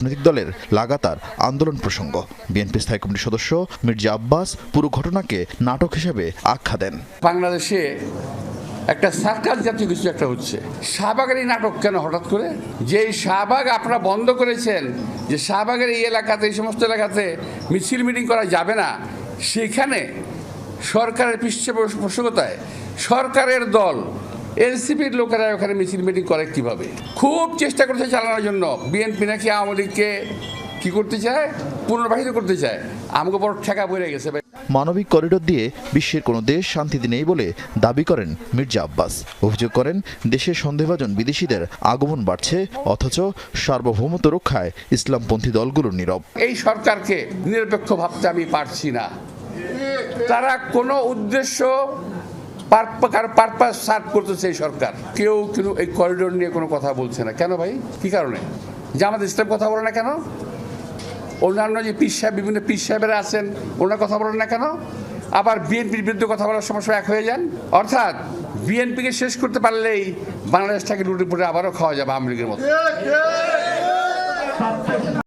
রাজনৈতিক দলের লাগাতার আন্দোলন প্রসঙ্গ। বিএনপি স্থায়ী কমিটির সদস্য মির্জা আব্বাস পুরো ঘটনাকে নাটক হিসেবে আখ্যা দেন। বাংলাদেশে একটা সার্কাস জাতীয় কিছু একটা হচ্ছে। শাহবাগের এই নাটক কেন হঠাৎ করে? যে শাহবাগ আপনারা বন্ধ করেছেন, যে শাহবাগের এই এলাকাতে, এই সমস্ত এলাকাতে মিছিল মিটিং করা যাবে না, সেখানে সরকারের পৃষ্ঠপোষকতায় সরকারের দল এনসিপির লোকেরা ওখানে মিছিল মিটিং করে কিভাবে? খুব চেষ্টা করছে চালানোর জন্য। বিএনপি নাকি আওয়ামী লীগকে কি করতে চায়? পুনর্বাসিত করতে চায়। আমাকে বড় ঠেকা পড়ে গেছে। মানবিক করিডোর দিয়ে বিশ্বের কোনো দেশ শান্তিতে নেই বলে দাবি করেন মির্জা আব্বাস। অভিযোগ করেন দেশে সন্দেহভাজন বিদেশিদের আগমন বাড়ছে, অথচ সার্বভৌমত্ব রক্ষায় ইসলামপন্থী দলগুলোর নীরব। এই সরকারকে নিরপেক্ষ ভাবতে আমি পারছি না। তারা কোনো উদ্দেশ্য পারপাস সার্ভ করতেছে এই সরকার। কেউ কিন্তু এই করিডোর নিয়ে কোনো কথা বলছে না। কেন ভাই? কি কারণে? জামাত ইসলাম কথা বলে না কেন? অন্যান্য যে পীর সাহেব, বিভিন্ন পীর সাহেবেরা আছেন, ওনার কথা বলেন না কেন? আবার বিএনপির বিরুদ্ধে কথা বলার সময় এক হয়ে যান। অর্থাৎ বিএনপিকে শেষ করতে পারলেই বাংলাদেশটাকে লুটে পুটে আবারও খাওয়া যাবে আওয়ামী লীগের মতো।